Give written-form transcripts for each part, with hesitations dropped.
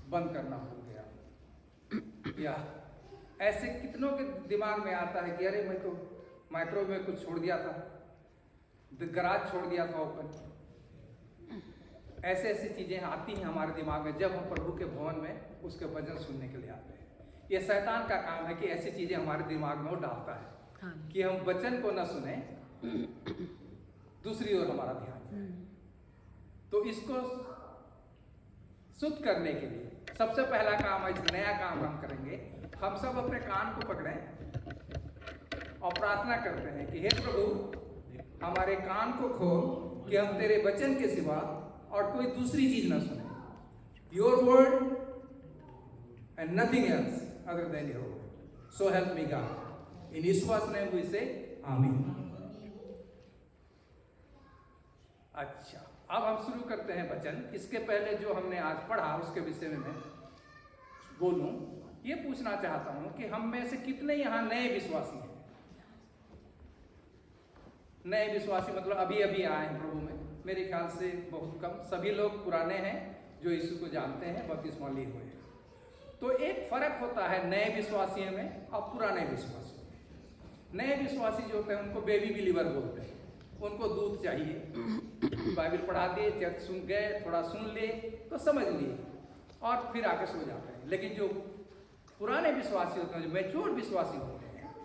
बंद करना भूल गया। या ऐसे कितनों के दिमाग में आता है कि अरे मैं तो माइक्रोवेव में कुछ छोड़ दिया था, गराज छोड़ दिया था ओपन। ऐसे ऐसी चीजें आती हैं हमारे दिमाग में जब हम प्रभु के भवन में उसके भजन सुनने के लिए आते हैं। ये शैतान का काम है कि ऐसी चीजें हमारे दिमाग में वो डालता है कि हम वचन को न सुने, दूसरी ओर हमारा ध्यान जाए। तो इसको शुद्ध करने के लिए सबसे पहला काम, आज नया काम हम करेंगे, हम सब अपने कान को पकड़ें और प्रार्थना करते हैं कि हे प्रभु हमारे कान को खोल कि हम तेरे वचन के सिवा और कोई दूसरी चीज ना सुने। Your word and nothing else other than your word, so help me God. In Yeshu's name we say amen. अच्छा, अब हम शुरू करते हैं वचन। इसके पहले जो हमने आज पढ़ा उसके विषय में मैं बोलूं, ये पूछना चाहता हूं कि हम में से कितने यहां नए विश्वासी हैं। नए विश्वासी मतलब अभी अभी आए हैं प्रभु में। मेरे ख्याल से बहुत कम, सभी लोग पुराने हैं जो यीशु को जानते हैं, बपतिस्मा लिए हुए हैं। तो एक फर्क होता है नए विश्वासियों में और पुराने विश्वासियों में। नए विश्वासी जो होते हैं उनको बेबी बिलीवर बोलते हैं। उनको दूध चाहिए, बाइबल पढ़ा दिए, चर्च सुन गए, थोड़ा सुन लिए तो समझ लिए और फिर आके सो जाते हैं। लेकिन जो पुराने विश्वासी होते हैं, जो मैच्योर विश्वासी होते हैं,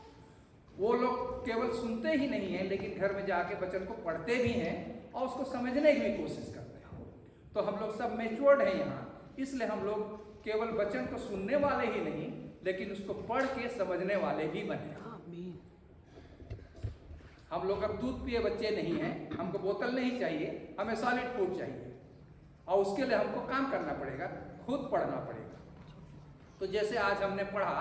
वो लोग केवल सुनते ही नहीं हैं लेकिन घर में जाके वचन को पढ़ते भी हैं और उसको समझने की भी कोशिश करते हैं। तो हम लोग सब मैच्योर्ड हैं यहाँ, इसलिए हम लोग केवल वचन को सुनने वाले ही नहीं लेकिन उसको पढ़ के समझने वाले भी बने। हम लोग अब दूध पिए बच्चे नहीं हैं, हमको बोतल नहीं चाहिए, हमें सॉलिड फूड चाहिए और उसके लिए हमको काम करना पड़ेगा, खुद पढ़ना पड़ेगा। तो जैसे आज हमने पढ़ा,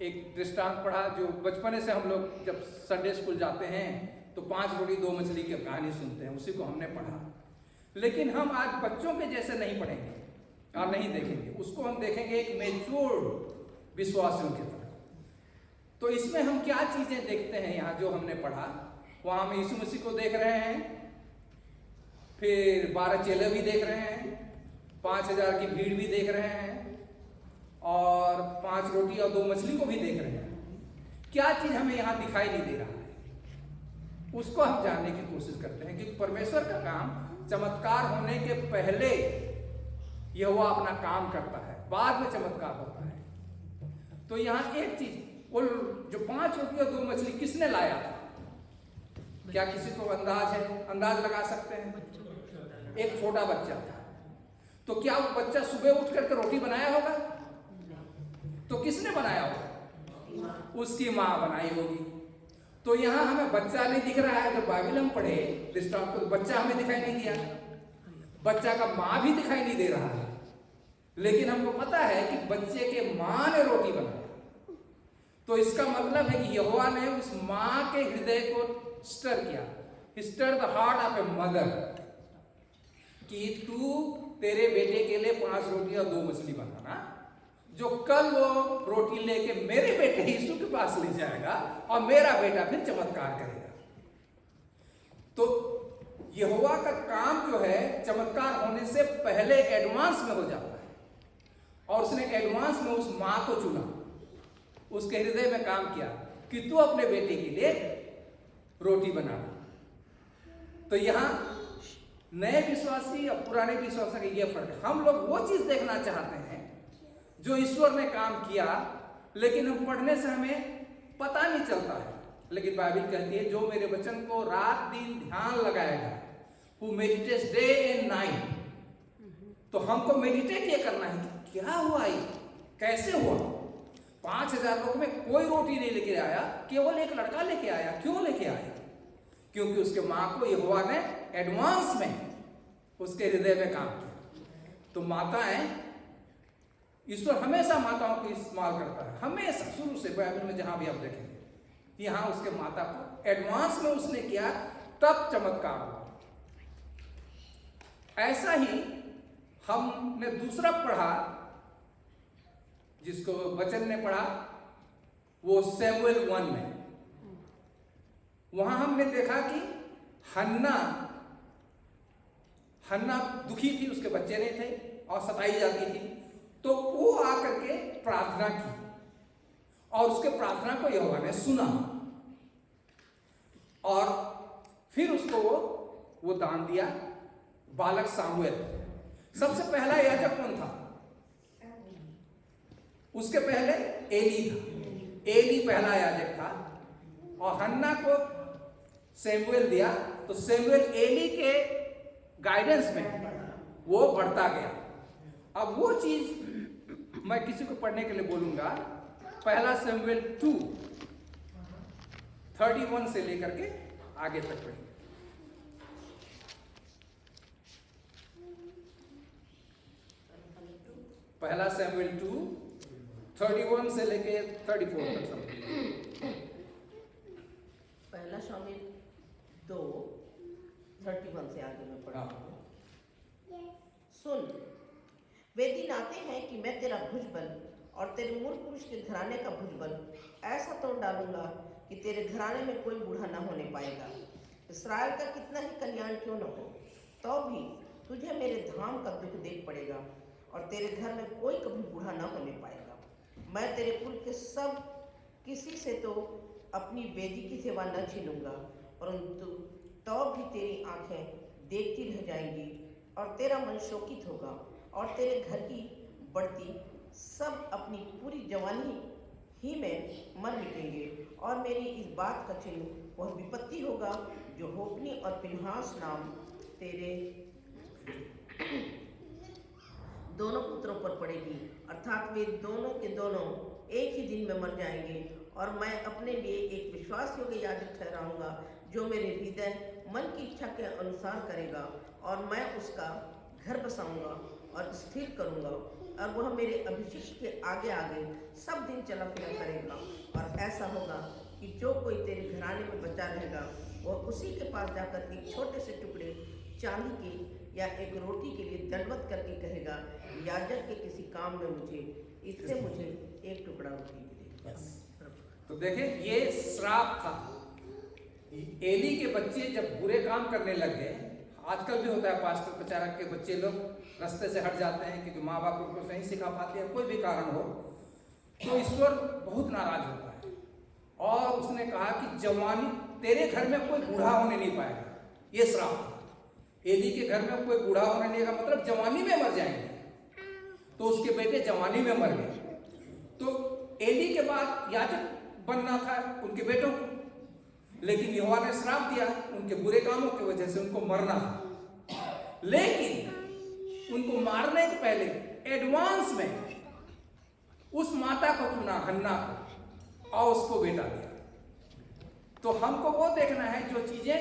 एक दृष्टांत पढ़ा जो बचपने से हम लोग जब संडे स्कूल जाते हैं तो 5 रोटी 2 मछली की कहानी सुनते हैं, उसी को हमने पढ़ा। लेकिन हम आज बच्चों के जैसे नहीं पढ़ेंगे और नहीं देखेंगे, उसको हम देखेंगे एक मैच्योर्ड विश्वासियों की तरह। तो इसमें हम क्या चीजें देखते हैं यहाँ जो हमने पढ़ा, वहां हम यीशु मसीह को देख रहे हैं, फिर 12 चेले भी देख रहे हैं, 5000 की भीड़ भी देख रहे हैं और 5 रोटी और 2 मछली को भी देख रहे हैं। क्या चीज हमें यहाँ दिखाई नहीं दे रहा है, उसको हम जानने की कोशिश करते हैं। क्योंकि परमेश्वर का काम चमत्कार होने के पहले यहोवा अपना काम करता है, बाद में चमत्कार होता है। तो यहाँ एक चीज, वो जो 5 रोटी और 2 मछली किसने लाया था? क्या किसी को अंदाज है? अंदाज लगा सकते हैं। एक छोटा बच्चा था। तो क्या वो बच्चा सुबह उठ करके रोटी बनाया होगा? तो किसने बनाया होगा? उसकी माँ बनाई होगी। तो यहाँ हमें बच्चा नहीं दिख रहा है। जब बाइबल हम पढ़े दृष्टांत तो बच्चा हमें दिखाई नहीं दिया, बच्चा का माँ भी दिखाई नहीं दे रहा है, लेकिन हमको पता है कि बच्चे के माँ ने रोटी बनाई। तो इसका मतलब है कि यहोवा ने उस माँ के हृदय को स्टर किया, stir the heart of a mother, कि तू तेरे बेटे के लिए 5 रोटी और 2 मछली बनाना, जो कल वो रोटी लेके मेरे बेटे यीशु के पास ले जाएगा और मेरा बेटा फिर चमत्कार करेगा। तो यहोवा का काम जो है चमत्कार होने से पहले एडवांस में हो जाता है और उसने एडवांस में उस माँ को चुना, उसके हृदय में काम किया कि तू अपने बेटे के लिए रोटी बनाना। तो यहां नए विश्वासी और पुराने विश्वासी का यह फर्क है। हम लोग वो चीज देखना चाहते हैं जो ईश्वर ने काम किया, लेकिन हम पढ़ने से हमें पता नहीं चलता है। लेकिन बाइबल कहती है जो मेरे वचन को रात दिन ध्यान लगाएगा, who meditates day and night, तो हमको मेडिटेट ये करना है कि क्या हुआ, ये कैसे हुआ। 5000 लोगों में कोई रोटी नहीं लेके आया, केवल एक लड़का लेके आया। क्यों लेके आया? क्योंकि उसके माँ को यहोवा ने एडवांस में उसके हृदय में काम किया। तो माताएं, ईश्वर हमेशा माताओं को इस्तेमाल करता है, हमेशा शुरू से बाइबल में जहां भी आप देखेंगे यहां उसके माता को एडवांस में उसने किया, तब चमत्कार हुआ। ऐसा ही हमने दूसरा पढ़ा जिसको वचन ने पढ़ा, वो सैमुएल 1 में। वहां हमने देखा कि हन्ना दुखी थी, उसके बच्चे नहीं थे और सताई जाती थी, तो वो आकर के प्रार्थना की और उसके प्रार्थना को यहोवा ने सुना और फिर उसको वो दान दिया, बालक सामुएल। सबसे पहला याजक कौन था? उसके पहले एली था। एली पहला याजक था और हन्ना को सैमुएल दिया, तो सैमुएल एली के गाइडेंस में वो बढ़ता गया। अब वो चीज मैं किसी को पढ़ने के लिए बोलूंगा, पहला सैमुएल 2:31 से लेकर के आगे तक पढ़ेंगे। पहला सैमुएल 2:31 से लेके 34 तक समझिए। पहला शामिल 2:31 से आगे में पढ़ा। सुन, वे दिन आते हैं कि मैं तेरा भुजबल और तेरे मूल पुरुष के घराने का भुजबल ऐसा तोड़ डालूंगा कि तेरे घराने में कोई बूढ़ा न होने पाएगा। इस्राएल का कितना ही कल्याण क्यों न हो, तो भी तुझे मेरे धाम का दुख देख पड़ेगा और तेरे घर में कोई कभी बूढ़ा न होने पाएगा। मैं तेरे कुल के सब किसी से तो अपनी वेदी की सेवा न छीनूंगा, परंतु तो भी तेरी आंखें देखती रह जाएंगी और तेरा मन शोकित होगा और तेरे घर की बढ़ती सब अपनी पूरी जवानी ही में मर मिटेंगे। और मेरी इस बात का चिन्ह वह विपत्ति होगा जो होपनी और फिनहास नाम तेरे दोनों पुत्रों पर पड़ेगी, अर्थात वे दोनों के दोनों एक ही दिन में मर जाएंगे। और मैं अपने लिए एक विश्वास योग्य याजक ठहराऊंगा जो मेरे हृदय मन की इच्छा के अनुसार करेगा, और मैं उसका घर बसाऊंगा और स्थिर करूंगा, और वह मेरे अभिषेक के आगे आगे सब दिन चला फिरा करेगा। और ऐसा होगा कि जो कोई तेरे घराने में बचा रहेगा वह उसी के पास जाकर एक छोटे से टुकड़े चांदी के या एक रोटी के लिए दंडवत करके कहेगा, याजक के किसी काम में मुझे एक टुकड़ा रोटी दे। तो देखें, ये श्राप था। एली के बच्चे जब बुरे काम करने लग गए, आजकल भी होता है पास्टर प्रचारक के बच्चे लोग रास्ते से हट जाते हैं क्योंकि माँ बाप उनको नहीं सिखा पाते हैं, कोई भी कारण हो, तो ईश्वर बहुत नाराज होता है और उसने कहा कि जवानी तेरे घर में कोई बूढ़ा होने नहीं पाएगा। ये श्राप था। एली के घर में कोई बूढ़ा होने नहीं का मतलब जवानी में मर जाएंगे। तो उसके बेटे जवानी में मर गए, तो एली के बाद याजक बनना था उनके बेटों को, लेकिन यहोवा ने श्राप दिया उनके बुरे कामों की वजह से उनको मरना था। लेकिन उनको मारने के पहले एडवांस में उस माता को चुना, हन्ना को, और उसको बेटा दिया। तो हमको वो देखना है जो चीजें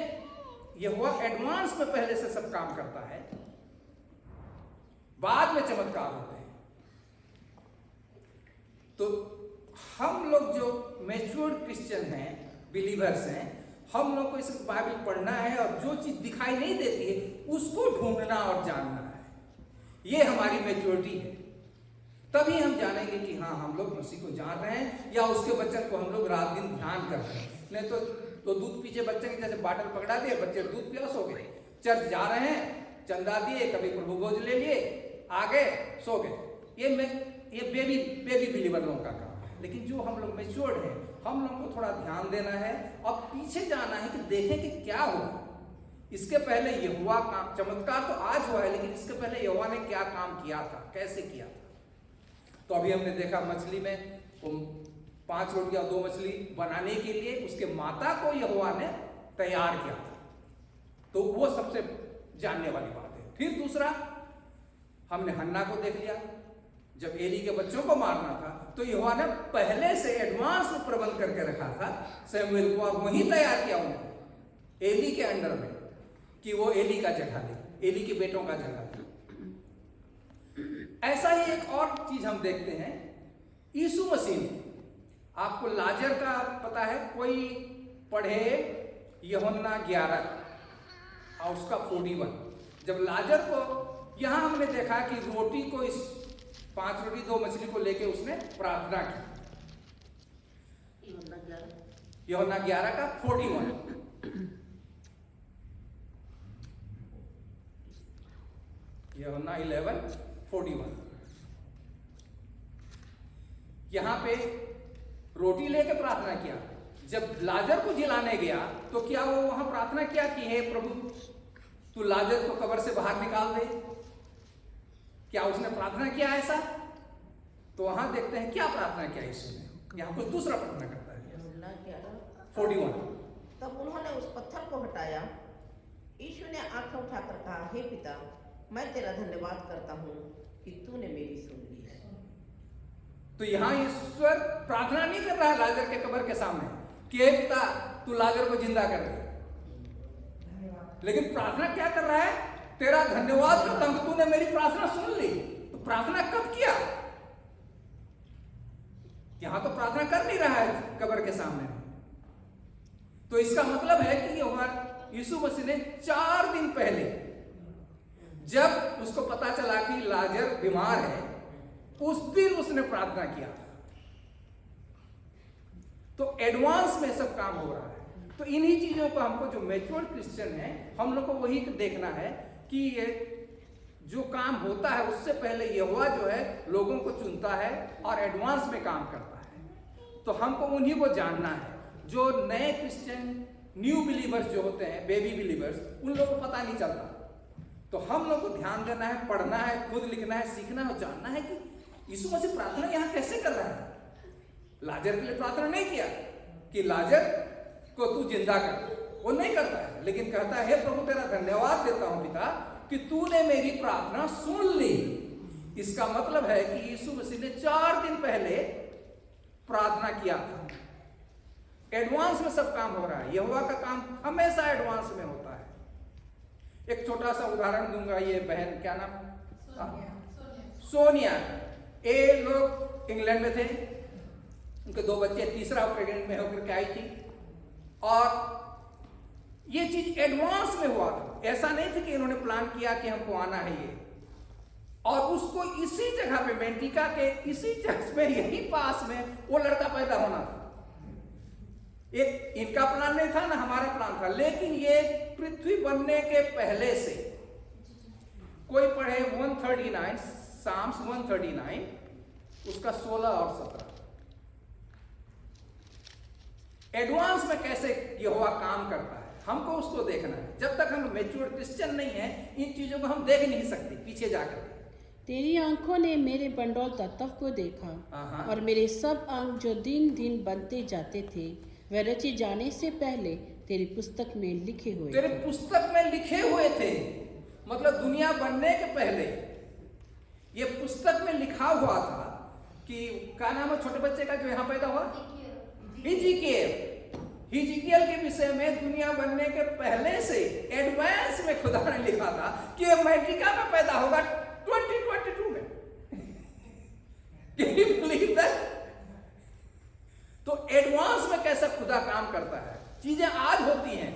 यहोवा एडवांस में पहले से सब काम करता है, बाद में चमत्कार होते हैं। तो हम लोग जो मैच्योर क्रिश्चियन हैं, बिलीवर्स हैं, हम लोग को इस बाइबल पढ़ना है और जो चीज दिखाई नहीं देती है उसको ढूंढना और जानना है। ये हमारी मैच्योरिटी है। तभी हम जानेंगे कि हाँ, हम लोग मसीह को जान रहे हैं या उसके वचन को हम लोग रात दिन ध्यान कर रहे हैं। नहीं तो दूध पीछे बच्चे के जैसे बाटल पकड़ा दिए, बच्चे दूध प्यास हो गए, चर्च जा रहे हैं, चंदा दिए, कभी प्रभु भोज ले लिए, आ गए, सो गए। ये बेबी बिलीवर लोगों का काम है। लेकिन जो हम लोग मैच्योर्ड हैं, हम लोगों को थोड़ा ध्यान देना है और पीछे जाना है कि देखें कि क्या हुआ। इसके पहले यहोवा का चमत्कार तो आज हुआ है, लेकिन इसके पहले यहोवा ने क्या काम किया था, कैसे किया था। तो अभी हमने देखा मछली में 5 रोटियां 2 मछली बनाने के लिए उसके माता को यहोवा ने तैयार किया था। तो वो सबसे जानने वाली बात है। फिर दूसरा, हमने हन्ना को देख लिया। जब एली के बच्चों को मारना था तो यहोवा ने पहले से एडवांस में प्रबंध करके रखा था शमूएल को, और वही तैयार किया उनको एली के अंडर में कि वो एली का जगह ले, एली के बेटों का जगह ले। ऐसा ही एक और चीज हम देखते हैं, यीशु मसीह ने, आपको लाजर का पता है, कोई पढ़े यूहन्ना 11 और उसका 41। जब लाजर को, यहां हमने देखा कि रोटी को, इस 5 रोटी 2 मछली को लेके उसने प्रार्थना की। यूहन्ना 11 का 41। यूहन्ना 11 41। यहां पे रोटी लेके प्रार्थना किया। जब लाजर को जिलाने गया तो क्या वो वहां प्रार्थना किया कि हे प्रभु तू लाजर को कब्र से बाहर निकाल दे? क्या उसने प्रार्थना किया ऐसा? तो वहां देखते हैं क्या प्रार्थना किया यीशु ने। यहां कुछ दूसरा प्रार्थना करता है। 41। तब उन्होंने उस पत्थर को हटाया। यीशु ने आंखें उठाकर कहा, हे पिता, मैं तेरा धन्यवाद करता हूँ कि तूने मेरी सुन ली है। तो यहां ईश्वर प्रार्थना नहीं कर रहा है लाजर के कब्र के सामने कि हे पिता तू लाजर को जिंदा कर दे, लेकिन प्रार्थना क्या कर रहा है? तेरा धन्यवाद करता हूं कि तूने मेरी प्रार्थना सुन ली। तो प्रार्थना कब किया? यहां तो प्रार्थना कर नहीं रहा है कब्र के सामने। तो इसका मतलब है कि यीशु मसीह ने 4 दिन पहले जब उसको पता चला कि लाजर बीमार है, उस दिन उसने प्रार्थना किया था। तो एडवांस में सब काम हो रहा है। तो इन्हीं चीजों को हमको, जो मैच्योर क्रिश्चियन है, हम लोग को वही देखना है कि ये जो काम होता है उससे पहले यहोवा जो है लोगों को चुनता है और एडवांस में काम करता है। तो हमको उन्हीं को जानना है। जो नए क्रिश्चियन, न्यू बिलीवर्स जो होते हैं, बेबी बिलीवर्स, उन लोगों को पता नहीं चलता। तो हम लोग को ध्यान देना है, पढ़ना है, खुद लिखना है, सीखना है और जानना है कि यीशु मसीह प्रार्थना यहां कैसे कर रहा है। लाजर के लिए प्रार्थना नहीं किया कि लाजर को तू जिंदा कर, वो नहीं करता है, लेकिन कहता है हे प्रभु तेरा धन्यवाद देता हूं पिता कि तूने मेरी प्रार्थना सुन ली। इसका मतलब है कि यीशु मसीह ने 4 दिन पहले प्रार्थना किया था। एडवांस में सब काम हो रहा है। यहोवा का काम हमेशा एडवांस में होता है। एक छोटा सा उदाहरण दूंगा। ये बहन, क्या नाम? सोनिया। ये लोग इंग्लैंड में थे, उनके 2 बच्चे, तीसरा प्रेग्नेंट में होकर के आई थी और ये चीज एडवांस में हुआ था। ऐसा नहीं था कि इन्होंने प्लान किया कि हमको आना है ये, और उसको इसी जगह पे मेंटिका के इसी चर्च में, यही पास में वो लड़का पैदा होना था। एक इनका प्लान नहीं था ना हमारा प्लान था, लेकिन ये पृथ्वी बनने के पहले से, कोई पढ़े 139, साम्स 139 उसका 16 और 17, एडवांस में कैसे यहोवा काम करता है हमको उसको देखना है। जब तक हम मैच्योर क्रिश्चियन नहीं है इन चीजों को हम देख नहीं सकते पीछे जाकर। तेरी आंखों ने मेरे बंडौल तत्व को देखा और मेरे सब अंग जो दिन दिन बनते जाते थे वह रचे जाने से पहले तेरी पुस्तक में लिखे हुए तेरे पुस्तक में लिखे हुए थे। मतलब दुनिया बनने के पहले ये पुस्तक में लिखा हुआ था कि क्या नाम है छोटे बच्चे का जो यहाँ पैदा हुआ? हिजकियेल के विषय में दुनिया बनने के पहले से एडवांस में खुदा ने लिखा था कि अमेरिका में पैदा होगा 2022 में। Can you believe that? तो एडवांस में कैसा खुदा काम करता है। चीजें आज होती हैं,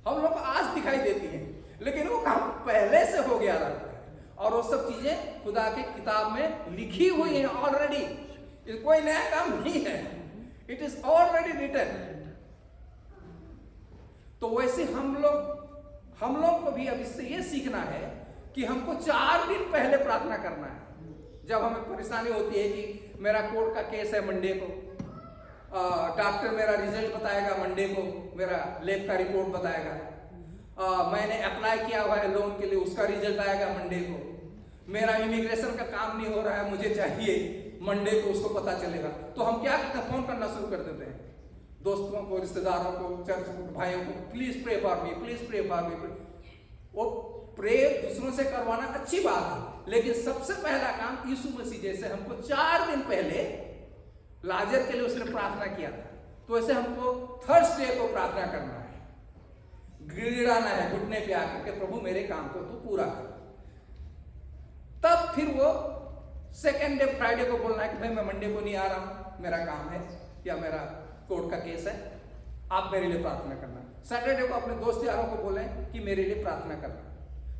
हम लोग को आज दिखाई देती हैं, लेकिन वो काम पहले से हो गया रहता है और वो सब चीजें खुदा की किताब में लिखी हुई हैं ऑलरेडी। कोई नया काम नहीं है, इट इज ऑलरेडी रिटन। तो वैसे हम लोग को भी अब इससे ये सीखना है कि हमको 4 दिन पहले प्रार्थना करना है। जब हमें परेशानी होती है कि मेरा कोर्ट का केस है मंडे को, डॉक्टर मेरा रिजल्ट बताएगा मंडे को, मेरा लैब का रिपोर्ट बताएगा, मैंने अप्लाई किया हुआ है लोन के लिए, उसका रिजल्ट आएगा मंडे को, मेरा इमिग्रेशन का काम नहीं हो रहा है, मुझे चाहिए, मंडे को उसको पता चलेगा। तो हम क्या करते हैं? फोन करना शुरू कर देते हैं दोस्तों को, रिश्तेदारों को, चर्च को, भाइयों को, please pray for me, please pray for me. वो प्रे दूसरों से करवाना अच्छी बात है, लेकिन सबसे पहला काम यीशु मसीह जैसे हमको 4 दिन पहले लाजर के लिए उसने प्रार्थना किया था, तो ऐसे हमको थर्सडे को प्रार्थना करना है, गिड़गिड़ाना है घुटने पे आकर के, प्रभु मेरे काम को तू पूरा कर। तब फिर वो सेकेंड डे फ्राइडे को बोलना है कि भाई मैं मंडे को नहीं आ रहा हूं, मेरा काम है या मेरा कोर्ट का केस है, आप मेरे लिए प्रार्थना करना। सैटरडे को अपने दोस्त यारों को बोलें कि मेरे लिए प्रार्थना करना।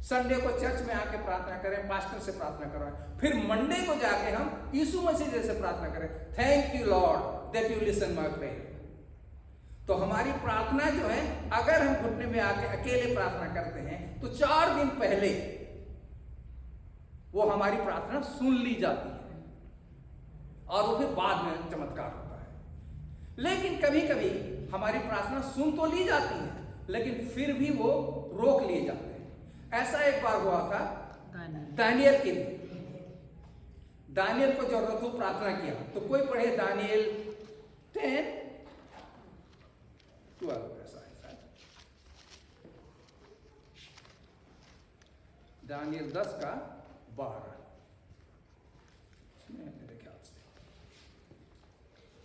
संडे को चर्च में आके प्रार्थना करें, पास्टर से प्रार्थना करवाएं। फिर मंडे को जाके हम यीशु मसीह जैसे प्रार्थना करें, thank you Lord that you listen my prayer. तो हमारी प्रार्थना जो है, अगर हम घुटने में आके अकेले प्रार्थना करते हैं तो 4 दिन पहले वो हमारी प्रार्थना सुन ली जाती है और वो फिर बाद में चमत्कार होता है। लेकिन कभी कभी हमारी प्रार्थना सुन तो ली जाती है लेकिन फिर भी वो रोक लिए जाते हैं। ऐसा एक बार हुआ था दानियल के लिए। दानियल को जरूरत हो प्रार्थना किया तो कोई पढ़े दानियल 10 12 ऐसा है दानियल 10 का 12 मेरे ख्याल से।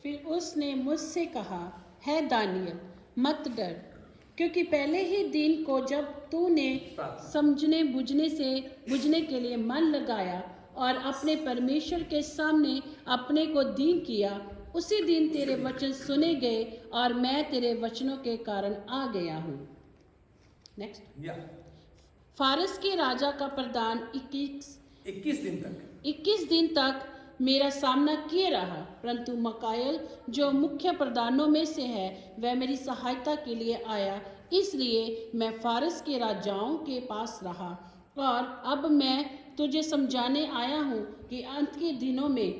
फिर उसने मुझसे कहा, है दानियल, मत डर, क्योंकि पहले ही दिन को जब तूने समझने बुझने के लिए मन लगाया और अपने परमेश्वर के सामने अपने को दीन किया, उसी दिन तेरे वचन सुने गए और मैं तेरे वचनों के कारण आ गया हूँ। नेक्स्ट। फारस के राजा का प्रधान 21 दिन तक मेरा सामना किए रहा, परंतु मकायल जो मुख्य प्रधानों में से है वह मेरी सहायता के लिए आया, इसलिए मैं फारस के राजाओं के पास रहा। और अब मैं तुझे समझाने आया हूँ कि अंत के दिनों में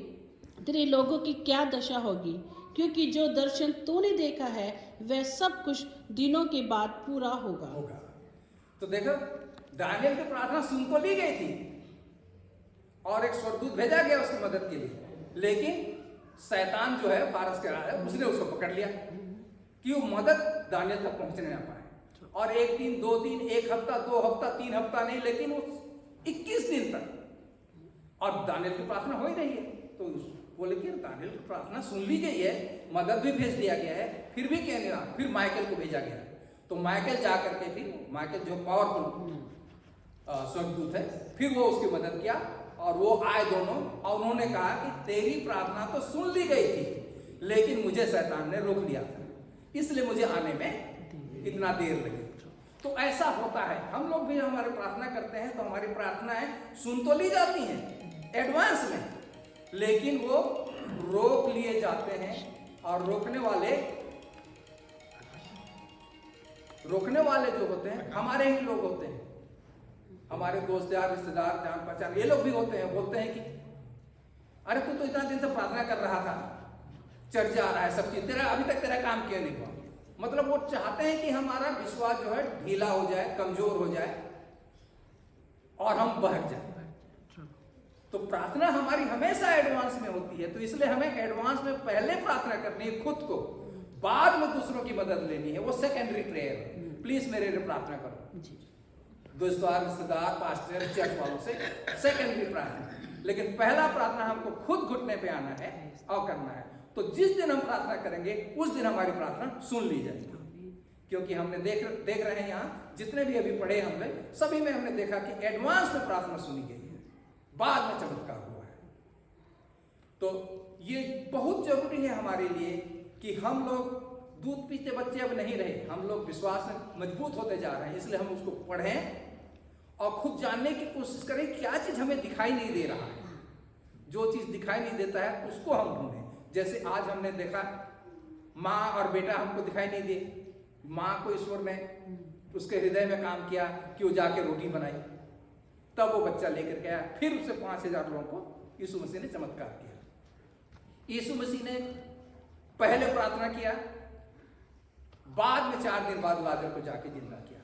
तेरे लोगों की क्या दशा होगी, क्योंकि जो दर्शन तूने देखा है वह सब कुछ दिनों के बाद पूरा होगा। तो देखो दानियल की प्रार्थना सुन तो ली गई थी और एक स्वर्गदूत भेजा गया उसकी मदद के लिए, लेकिन शैतान जो है फारस के राजा उसने उसको पकड़ लिया कि वो मदद दानियल तक पहुंचने ना पाए। और एक दिन, 2 दिन, 1 हफ्ता, 2 हफ्ता, 3 हफ्ता नहीं, लेकिन वो 21 दिन तक और दानियल की प्रार्थना हो ही रही है। तो बोले कि दानियल की प्रार्थना सुन ली गई है, मदद भी भेज दिया गया है, फिर भी क्या नहीं रहा। फिर माइकल को भेजा गया। तो माइकल जा करके फिर माइकल जो पावरफुल स्वर्गदूत है, फिर वो उसकी मदद किया और वो आए दोनों, और उन्होंने कहा कि तेरी प्रार्थना तो सुन ली गई थी लेकिन मुझे शैतान ने रोक लिया था, इसलिए मुझे आने में इतना देर लगी। तो ऐसा होता है, हम लोग भी हमारी प्रार्थना करते हैं तो हमारी प्रार्थनाएं सुन तो ली जाती हैं एडवांस में, लेकिन वो रोक लिए जाते हैं। और रोकने वाले जो होते हैं हमारे ही लोग होते हैं, हमारे दोस्त यार, रिश्तेदार, जान पहचान, ये लोग भी होते हैं। बोलते हैं कि अरे तू तो इतना दिन से प्रार्थना कर रहा था, चर्च जा रहा है, सब चीज, तेरा अभी तक तेरा काम क्यों नहीं हुआ? मतलब वो चाहते हैं कि हमारा विश्वास जो है ढीला हो जाए, कमजोर हो जाए और हम बहक जाए। तो प्रार्थना हमारी हमेशा एडवांस में होती है, तो इसलिए हमें एडवांस में पहले प्रार्थना करनी है खुद को, बाद में दूसरों की मदद लेनी है, वो सेकेंडरी प्रेयर है। प्लीज मेरे लिए प्रार्थना करो, दोस्तों, रिश्तेदार, पास्टर, चर्च वालों से सेकेंडरी प्रार्थना, लेकिन पहला प्रार्थना हमको खुद घुटने पे आना है और करना है। तो जिस दिन हम प्रार्थना करेंगे उस दिन हमारी प्रार्थना सुन ली जाएगी, क्योंकि हमने देख रहे हैं यहाँ जितने भी अभी पढ़े हमने, सभी में हमने देखा कि एडवांस में प्रार्थना सुनी गई है, बाद में चमत्कार हुआ है। तो ये बहुत जरूरी है हमारे लिए कि हम लोग दूध पीते बच्चे अब नहीं रहे, हम लोग विश्वास में मजबूत होते जा रहे हैं, इसलिए हम उसको पढ़ें और खुद जानने की कोशिश करें क्या चीज हमें दिखाई नहीं दे रहा है। जो चीज दिखाई नहीं देता है उसको हम ढूंढें। जैसे आज हमने देखा माँ और बेटा हमको दिखाई नहीं दिए, माँ को ईश्वर ने उसके हृदय में काम किया कि वो जाके रोटी बनाई, तब वो बच्चा लेकर गया, फिर उसे 5000 लोगों को यीशु मसीह ने चमत्कार किया। यीशु मसीह ने पहले प्रार्थना किया, बाद में 4 दिन बाद लाजर को जाके जिंदा किया।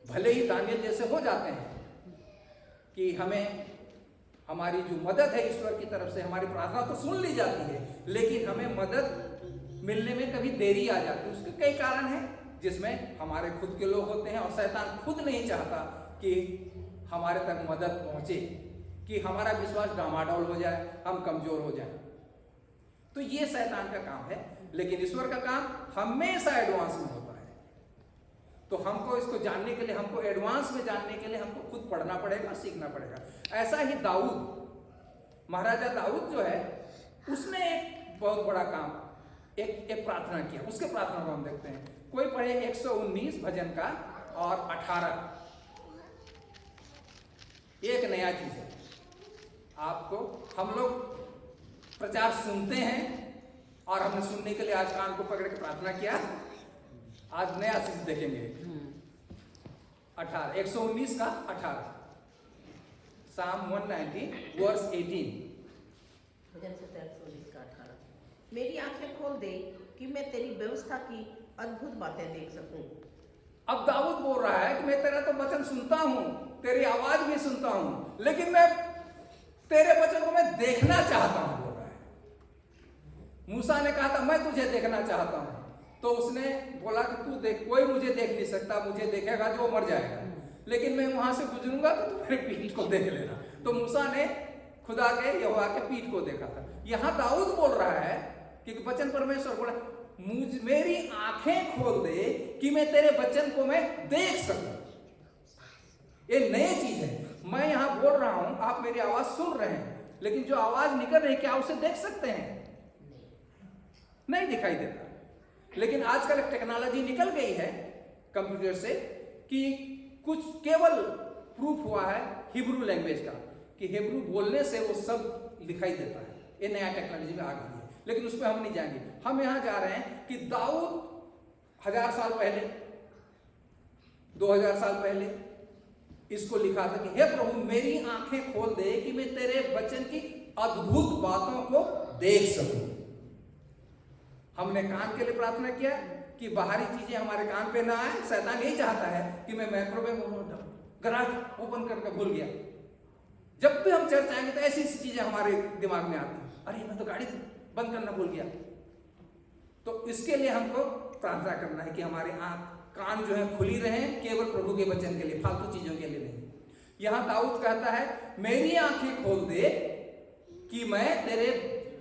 भले ही दानियल जैसे हो जाते हैं कि हमें हमारी जो मदद है ईश्वर की तरफ से, हमारी प्रार्थना तो सुन ली जाती है, लेकिन हमें मदद मिलने में कभी देरी आ जाती है। उसके कई कारण हैं, जिसमें हमारे खुद के लोग होते हैं और शैतान खुद नहीं चाहता कि हमारे तक मदद पहुंचे, कि हमारा विश्वास डामाडोल हो जाए, हम कमजोर हो जाए। तो ये शैतान का काम है, लेकिन ईश्वर का काम हमेशा एडवांस में होता है। तो हमको इसको जानने के लिए, हमको एडवांस में जानने के लिए हमको खुद पढ़ना पड़ेगा, सीखना पड़ेगा। ऐसा ही दाऊद, महाराजा दाऊद जो है, उसने एक बहुत बड़ा काम, एक प्रार्थना किया। उसके प्रार्थना को हम देखते हैं। कोई पढ़े 119 भजन का और 18। एक नया चीज है आपको, हम लोग प्रचार सुनते हैं और हमने सुनने के लिए आज कान को पकड़ के प्रार्थना किया। आज नया चीज देखेंगे। 18 119 का 18। Psalm 190 verse 18. भजन 147 का 18। मेरी आंखें खोल दे कि मैं तेरी व्यवस्था की अद्भुत बातें देख सकूं। अब दाऊद बोल रहा है कि मैं तेरा तो वचन सुनता हूं, तेरी आवाज भी सुनता हूं, लेकिन मैं तेरे वचन को मैं देखना चाहता हूं, बोल रहा है। मूसा ने कहा था मैं तुझे देखना चाहता हूं, तो उसने बोला कि तू देख, कोई मुझे देख नहीं सकता, मुझे देखेगा जो मर जाएगा, लेकिन मैं वहां से गुजरूंगा तो तू मेरे पीठ को देख लेना। तो मूसा ने खुदा के यहोवा के पीठ को देखा था। यहां दाऊद बोल रहा है कि वचन परमेश्वर बोला मेरी आंखें खोल दे कि मैं तेरे वचन को मैं देख सकूं। ये नई चीज है। मैं यहां बोल रहा हूं, आप मेरी आवाज सुन रहे हैं, लेकिन जो आवाज निकल रही है क्या उसे देख सकते हैं? नहीं दिखाई देता। लेकिन आजकल एक टेक्नोलॉजी निकल गई है कंप्यूटर से कि कुछ केवल प्रूफ हुआ है हिब्रू लैंग्वेज का कि हिब्रू बोलने से वो सब दिखाई देता है। ये नया टेक्नोलॉजी में आ गई है, लेकिन उस पर हम नहीं जाएंगे। हम यहां जा रहे हैं कि दाऊद 1000 साल पहले, 2000 साल पहले इसको लिखा था कि हे प्रभु मेरी आंखें खोल दे कि मैं तेरे वचन की अद्भुत बातों को देख सकूं। हमने कान के लिए प्रार्थना किया कि बाहरी चीजें हमारे कान पे ना आए। शैतान यही चाहता है कि मैं माइक्रोवेव गराज ओपन करके भूल गया। जब भी हम चर्च आएंगे तो ऐसी ऐसी चीजें हमारे दिमाग में आती हैं, अरे मैं तो गाड़ी बंद करना भूल गया। तो इसके लिए हमको प्रार्थना करना है कि हमारे आंख कान जो है खुली रहे केवल प्रभु के वचन के लिए, फालतू चीजों के लिए नहीं। यहां दाऊद कहता है मेरी आंखें खोल दे कि मैं तेरे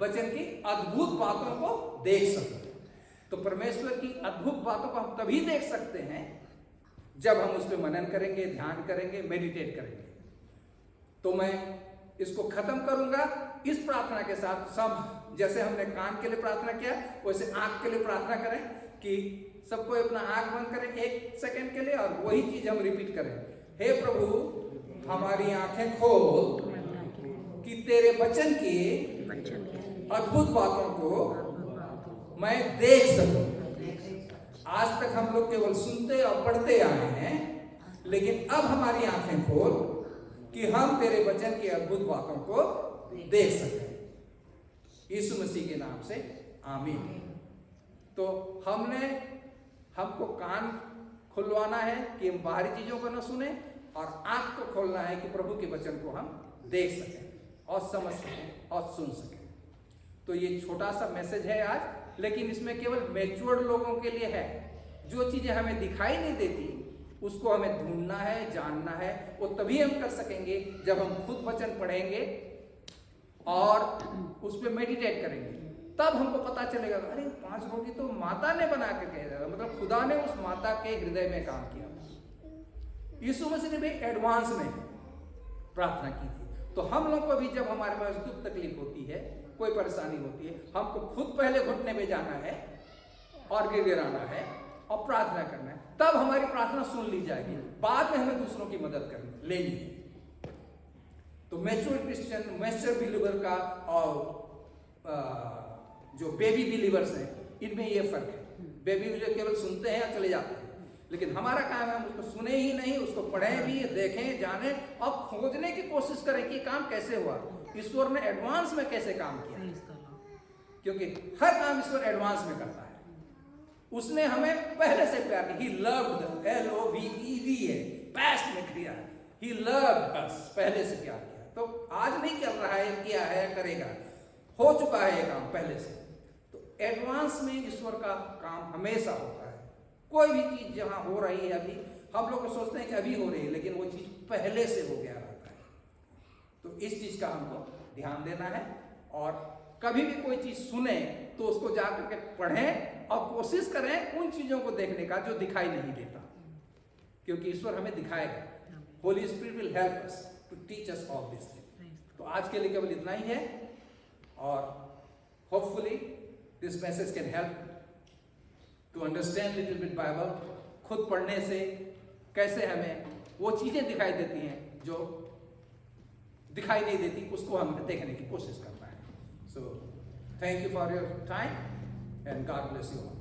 वचन की अद्भुत बातों को देख सकूं। तो परमेश्वर की अद्भुत बातों को हम तभी देख सकते हैं जब हम उस पर मनन करेंगे, ध्यान करेंगे, मेडिटेट करेंगे। तो मैं इसको खत्म करूंगा इस प्रार्थना के साथ। सब जैसे हमने कान के लिए प्रार्थना किया वैसे आंख के लिए प्रार्थना करें कि सबको अपना आंख बंद करें 1 सेकंड के लिए और वही चीज हम रिपीट करें। हे प्रभु हमारी आंखें खोल कि तेरे वचन की अद्भुत बातों को मैं देख सकूं। आज तक हम लोग केवल सुनते और पढ़ते आए हैं, लेकिन अब हमारी आंखें खोल कि हम तेरे वचन की अद्भुत बातों को देख सकें। यीशु मसीह के नाम से आमीन। तो हमको कान खुलवाना है कि हम बाहरी चीजों को न सुने, और आंख को खोलना है कि प्रभु के वचन को हम देख सकें और समझ सकें और सुन सकें। तो ये छोटा सा मैसेज है आज, लेकिन इसमें केवल मैच्योर्ड लोगों के लिए है। जो चीजें हमें दिखाई नहीं देती उसको हमें ढूंढना है, जानना है। वो तभी हम कर सकेंगे जब हम खुद वचन पढ़ेंगे और उस पर मेडिटेट करेंगे। तब हमको पता चलेगा अरे 5 रोटी तो माता ने बना के कह रहा, मतलब खुदा ने उस माता के हृदय में काम किया। यीशु मसीह ने भी एडवांस में प्रार्थना की थी। तो हम लोग को भी जब हमारे पास दुख तकलीफ होती है, कोई परेशानी होती है, हमको खुद पहले घुटने में जाना है और गिड़गिड़ाना है और प्रार्थना करना है। तब हमारी प्रार्थना सुन ली जाएगी। बाद में हमें दूसरों की मदद करनी लेनी है। तो मैच्योर क्रिश्चियन, मैच्योर बिलीवर का और जो बेबी बिलीवर्स हैं इनमें ये फर्क है। बेबी बिलीवर केवल सुनते हैं और चले जाते हैं, लेकिन हमारा काम है हम उसको सुने ही नहीं, उसको पढ़ें भी, देखें, जानें और खोजने की कोशिश करें कि काम कैसे हुआ, ईश्वर ने एडवांस में कैसे काम किया। क्योंकि हर काम ईश्वर एडवांस में करता है। उसने हमें पहले से प्यार किया। He loved, L-O-V-E-D है, पास्ट में किया। He loved us, पहले से प्यार किया। तो आज नहीं कर रहा है, किया है, करेगा, हो चुका है ये काम पहले से। तो एडवांस में ईश्वर का काम हमेशा होता है। कोई भी चीज जहां हो रही है, अभी हम लोग सोचते हैं कि अभी हो रही है, लेकिन वो चीज पहले से हो गया रहता है। तो इस चीज का हमको ध्यान देना है, और कभी भी कोई चीज सुने तो उसको जाकर के पढ़ें और कोशिश करें उन चीजों को देखने का जो दिखाई नहीं देता, क्योंकि ईश्वर हमें दिखाएगा। Holy spirit will help us to teach us all this thing. तो आज के लिए केवल इतना ही है, और hopefully this message can help to understand little bit Bible. खुद पढ़ने से कैसे हमें वो चीजें दिखाई देती हैं जो दिखाई नहीं देती, उसको हमें देखने की कोशिश करना है। So, thank you for your time and God bless you all.